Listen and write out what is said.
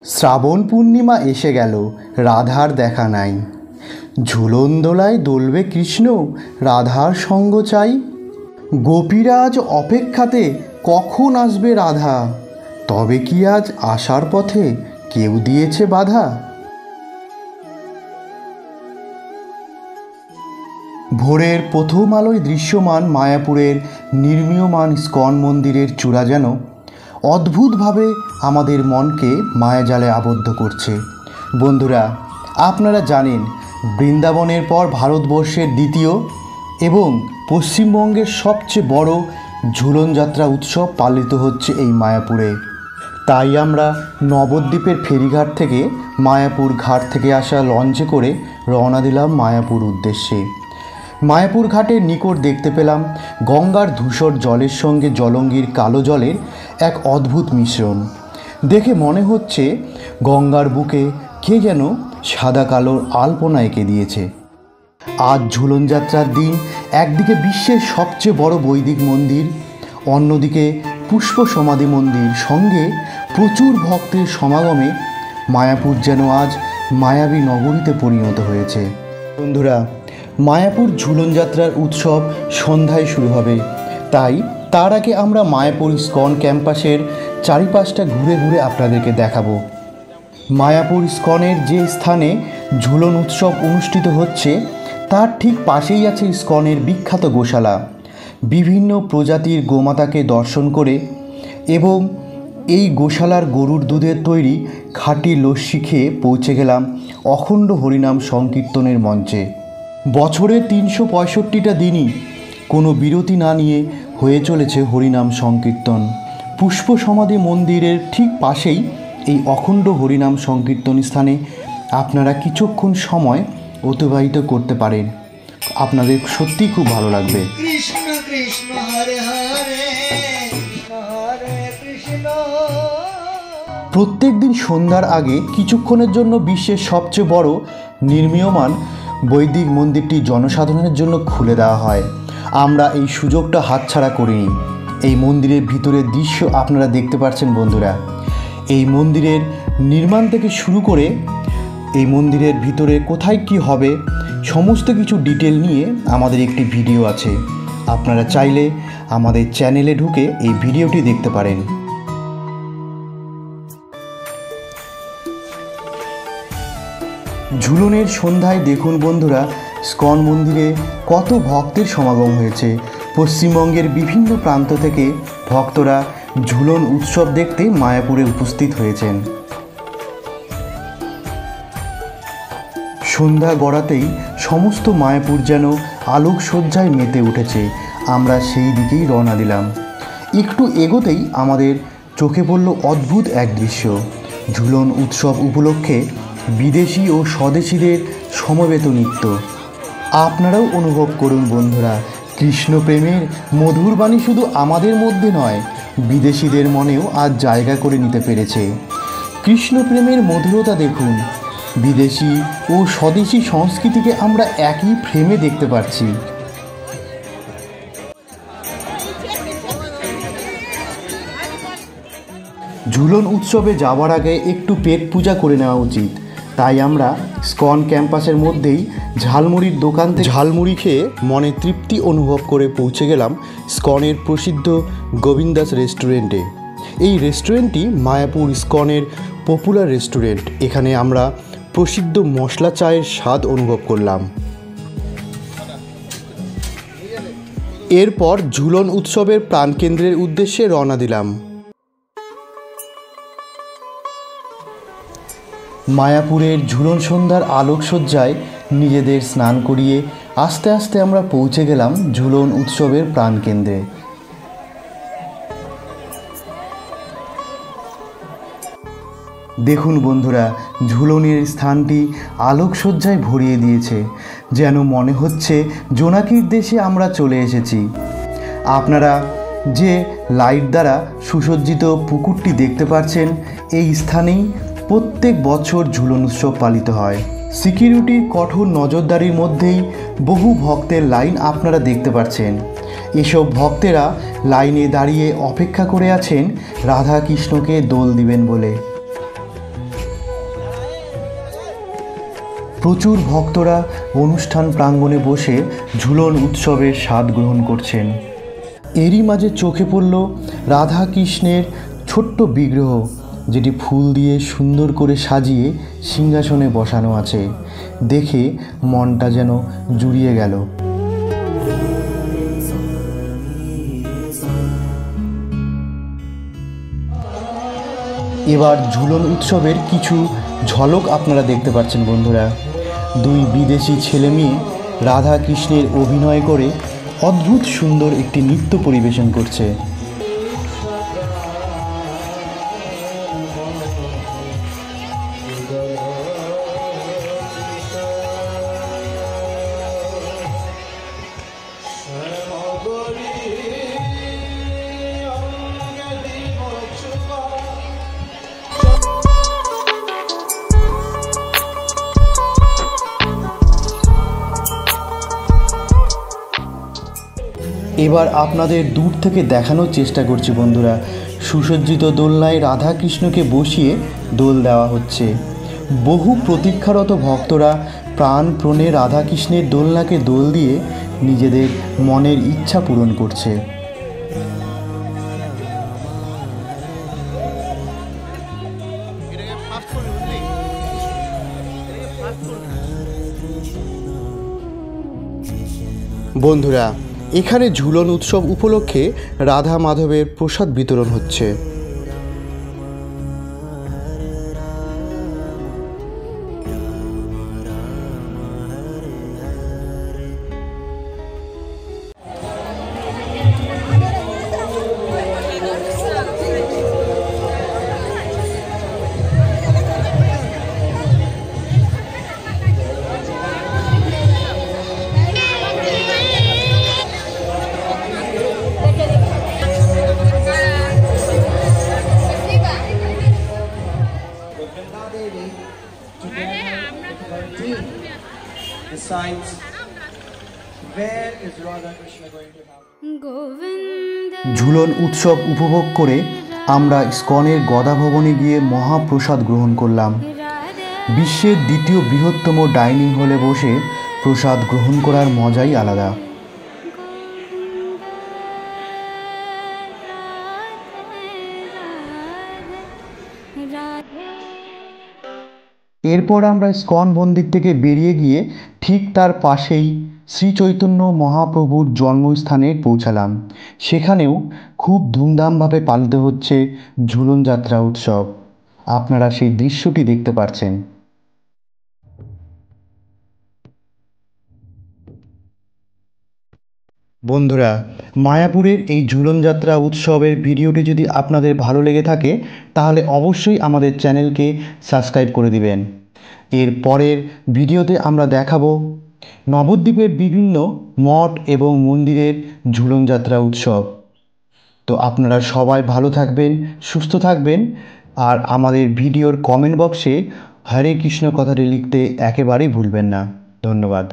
শ্রাবণ পূর্ণিমা এসে গেল, রাধার দেখা নাই। ঝুলন দোলায় দোলবে কৃষ্ণ, রাধার সঙ্গ চাই। গোপীরা আজ অপেক্ষাতে, কখন আসবে রাধা? তবে কি আজ আসার পথে কেউ দিয়েছে বাধা? ভোরের প্রথম আলোয় দৃশ্যমান মায়াপুরের নির্মীয়মান ইস্কন মন্দিরের চূড়া যেন অদ্ভুতভাবে আমাদের মনকে মায়াজালে আবদ্ধ করছে। বন্ধুরা, আপনারা জানেন, বৃন্দাবনের পর ভারতবর্ষের দ্বিতীয় এবং পশ্চিমবঙ্গের সবচেয়ে বড় ঝুলন যাত্রা উৎসব পালিত হচ্ছে এই মায়াপুরে। তাই আমরা নবদ্বীপের ফেরিঘাট থেকে মায়াপুর ঘাট থেকে আসা লঞ্চে করে রওনা দিলাম মায়াপুর উদ্দেশ্যে। মায়াপুর ঘাটের নিকট দেখতে পেলাম গঙ্গার ধূসর জলের সঙ্গে জলঙ্গির কালো জলের এক অদ্ভুত মিশ্রণ। দেখে মনে হচ্ছে গঙ্গার বুকে কে যেন সাদা কালোর আলপনা এঁকে দিয়েছে। আজ ঝুলন যাত্রার দিন, একদিকে বিশ্বের সবচেয়ে বড় বৈদিক মন্দির, অন্যদিকে পুষ্প সমাধি মন্দির, সঙ্গে প্রচুর ভক্তের সমাগমে মায়াপুর যেন আজ মায়াবী নগরীতে পরিণত হয়েছে। বন্ধুরা, মায়াপুর ঝুলন যাত্রার উৎসব সন্ধ্যায় শুরু হবে, তাই তার আগে আমরা মায়াপুর ইস্কন ক্যাম্পাসের চারিপাশটা ঘুরে ঘুরে আপনাদেরকে দেখাবো। মায়াপুর ইস্কনের যে স্থানে ঝুলন উৎসব অনুষ্ঠিত হচ্ছে তার ঠিক পাশেই আছে ইস্কনের বিখ্যাত গোশালা। বিভিন্ন প্রজাতির গোমাতাকে দর্শন করে এবং এই গোশালার গরুর দুধের তৈরি খাঁটি লস্যি খেয়ে পৌঁছে গেলাম অখণ্ড হরিনাম সংকীর্তনের মঞ্চে। বছরের 365টা দিনই কোনো বিরতি না নিয়ে হয়ে চলেছে হরিনাম সংকীর্তন। পুষ্প সমাধি মন্দিরের ঠিক পাশেই এই অখণ্ড হরিনাম সংকীর্তন স্থানে আপনারা কিছুক্ষণ সময় অতিবাহিত করতে পারেন। আপনাদের সত্যিই খুব ভালো লাগবে। কৃষ্ণ কৃষ্ণ হরে হরে হরে কৃষ্ণ। প্রত্যেক দিন সন্ধ্যার আগে কিছুক্ষণের জন্য বিশ্বের সবচেয়ে বড় নির্মীয়মান বৈদিক মন্দিরটি জনসাধারণের জন্য খুলে দেওয়া হয়। আমরা এই সুযোগটা হাতছাড়া করিনি। এই মন্দিরের ভিতরের দৃশ্য আপনারা দেখতে পাচ্ছেন। বন্ধুরা, এই মন্দিরের নির্মাণ থেকে শুরু করে এই মন্দিরের ভিতরে কোথায় কি হবে সমস্ত কিছু ডিটেল নিয়ে আমাদের একটি ভিডিও আছে। আপনারা চাইলে আমাদের চ্যানেলে ঢুকে এই ভিডিওটি দেখতে পারেন। ঝুলনের সন্ধ্যায় দেখুন বন্ধুরা, ইস্কন মন্দিরে কত ভক্তের সমাগম হয়েছে। পশ্চিমবঙ্গের বিভিন্ন প্রান্ত থেকে ভক্তরা ঝুলন উৎসব দেখতে মায়াপুরে উপস্থিত হয়েছেন। সন্ধ্যা গড়াতেই সমস্ত মায়াপুর যেন আলোকসজ্জায় মেতে উঠেছে। আমরা সেই দিকেই রওনা দিলাম। একটু এগোতেই আমাদের চোখে পড়ল অদ্ভুত এক দৃশ্য। ঝুলন উৎসব উপলক্ষে বিদেশি ও স্বদেশীদের সমবেত নৃত্য আপনারাও অনুভব করুন। বন্ধুরা, কৃষ্ণপ্রেমের মধুর বাণী শুধু আমাদের মধ্যে নয়, বিদেশিদের মনেও আজ জায়গা করে নিতে পেরেছে। কৃষ্ণপ্রেমের মধুরতা দেখুন। বিদেশি ও স্বদেশী সংস্কৃতিকে আমরা একই ফ্রেমে দেখতে পাচ্ছি। ঝুলন উৎসবে যাওয়ার আগে একটু পেট পূজা করে নেওয়া উচিত। তাই আমরা ইস্কন ক্যাম্পাসের মধ্যেই ঝালমুড়ির দোকান থেকে ঝালমুড়ি খেয়ে মনে তৃপ্তি অনুভব করে পৌঁছে গেলাম ইস্কনের প্রসিদ্ধ গোবিন্দাস রেস্টুরেন্টে। এই রেস্টুরেন্টটি মায়াপুর ইস্কনের পপুলার রেস্টুরেন্ট। এখানে আমরা প্রসিদ্ধ মশলা চায়ের স্বাদ অনুভব করলাম। এরপর ঝুলন উৎসবের প্রাণকেন্দ্রের উদ্দেশ্যে রওনা দিলাম। মায়াপুরের ঝুলন সন্ধ্যার আলোকসজ্জায় নিজেদের স্নান করিয়ে আস্তে আস্তে আমরা পৌঁছে গেলাম ঝুলন উৎসবের প্রাণকেন্দ্রে। দেখুন বন্ধুরা, ঝুলনের স্থানটি আলোকসজ্জায় ভরিয়ে দিয়েছে, যেন মনে হচ্ছে জোনাকির দেশে আমরা চলে এসেছি। আপনারা যে লাইট দ্বারা সুসজ্জিত পুকুরটি দেখতে পাচ্ছেন, এই স্থানেই প্রত্যেক বছর ঝুলন উৎসব পালিত হয়। সিকিউরিটির কঠোর নজরদারির মধ্যেই বহু ভক্তের লাইন আপনারা দেখতে পাচ্ছেন। এসব ভক্তেরা লাইনে দাঁড়িয়ে অপেক্ষা করে আছেন রাধা কৃষ্ণকে দোল দিবেন বলে। প্রচুর ভক্তরা অনুষ্ঠান প্রাঙ্গণে বসে ঝুলন উৎসবের স্বাদ গ্রহণ করছেন। এরই মাঝে চোখে পড়ল রাধা কৃষ্ণের ছোট্ট বিগ্রহ, যেটি ফুল দিয়ে সুন্দর করে সাজিয়ে সিংহাসনে বসানো আছে। দেখে মনটা যেন জুড়িয়ে গেল। এবার ঝুলন উৎসবের কিছু ঝলক আপনারা দেখতে পাচ্ছেন বন্ধুরা। দুই বিদেশি ছেলে মেয়ে রাধা কৃষ্ণের অভিনয় করে অদ্ভুত সুন্দর একটি নৃত্য পরিবেশন করছে। এবার আপনাদের দূর থেকে দেখানোর চেষ্টা করছি বন্ধুরা, সুসজ্জিত দোলনায় রাধা কৃষ্ণকে বসিয়ে দোল দেওয়া হচ্ছে। বহু প্রতীক্ষারত ভক্তরা প্রাণপণে রাধা কৃষ্ণের দোলনাকে দোল দিয়ে নিজেদের মনের ইচ্ছা পূরণ করছে। বন্ধুরা, এখানে ঝুলন উৎসব উপলক্ষে রাধা মাধবের প্রসাদ বিতরণ হচ্ছে। Decides where is Radha Krishna going to have? Jhulan উৎসব উপভোগ করে আমরা ইস্কনের গদা ভবনে গিয়ে মহাপ্রসাদ গ্রহণ করলাম। বিশ্বের দ্বিতীয় বৃহত্তম ডাইনিং হলে বসে প্রসাদ গ্রহণ করার মজাই আলাদা। এরপর আমরা ইস্কন মন্দির থেকে বেরিয়ে গিয়ে ঠিক তার পাশেই শ্রী চৈতন্য মহাপ্রভুর জন্মস্থানে পৌঁছালাম। সেখানেও খুব ধুমধামভাবে পালিত হচ্ছে ঝুলন যাত্রা উৎসব। আপনারা সেই দৃশ্যটি দেখতে পাচ্ছেন। বন্ধুরা, মায়াপুরের এই ঝুলন যাত্রা উৎসবের ভিডিওটি যদি আপনাদের ভালো লেগে থাকে তাহলে অবশ্যই আমাদের চ্যানেলকে সাবস্ক্রাইব করে দিবেন। এর পরের ভিডিওতে আমরা দেখাবো নবদ্বীপের বিভিন্ন মঠ এবং মন্দিরের ঝুলন যাত্রা উৎসব। তো আপনারা সবাই ভালো থাকবেন, সুস্থ থাকবেন, আর আমাদের ভিডিওর কমেন্ট বক্সে হরে কৃষ্ণ কথাটি লিখতে একেবারেই ভুলবেন না। ধন্যবাদ।